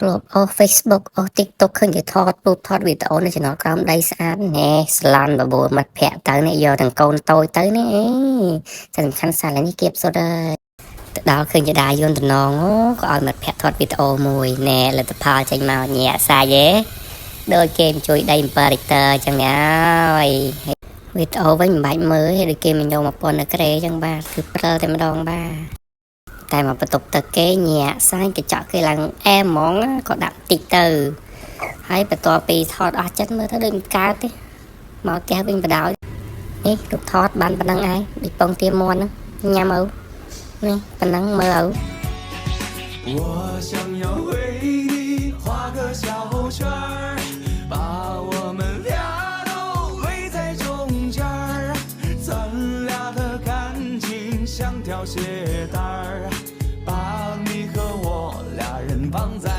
គ្របអូស Facebook អូស TikTok ឃើញគេថតរូបថតវីដេអូនៅចំណតក្រោមដីស្អាតណែស្លាន់បបួលមិត្តភ័ក្តិទៅនេះយកទាំងកូនតូចទៅនេះអីសំខាន់សារនេះគៀបសុទ្ធហើយទៅដល់ឃើញចដាយន្តតំណងអូក៏ឲ្យមិត្តភ័ក្តិថតវីដេអូមួយណែលទ្ធផលចេញមកញាក់សាយឯដូចគេជួយដី7 លីត្រចឹងហើយវីដេអូវិញមិនបាច់មើលដូចគេមិនយកមកប៉ុននៅក្រេចឹងបាទគឺព្រិលតែម្ដងបាទតែមកបន្ទប់ទឹកគេញាក់សាយកញ្ចក់គេឡើងអែហ្មងក៏ដាក់តិចទៅហើយបន្ទាប់ពីថតអស់ចិត្តមើលទៅដូចមិនកើតទេមកផ្ទះវិញបដ ாய் នេះរូបថតបានប៉ុណ្ណឹងឯងដូចពងទាមន់ញ៉ាំអូនេះប៉ុណ្ណឹងមើលអូ我想要为你画个小圈儿，把我们俩都围在中间儿，咱俩的感情像条鞋带儿，把你和我俩人绑在。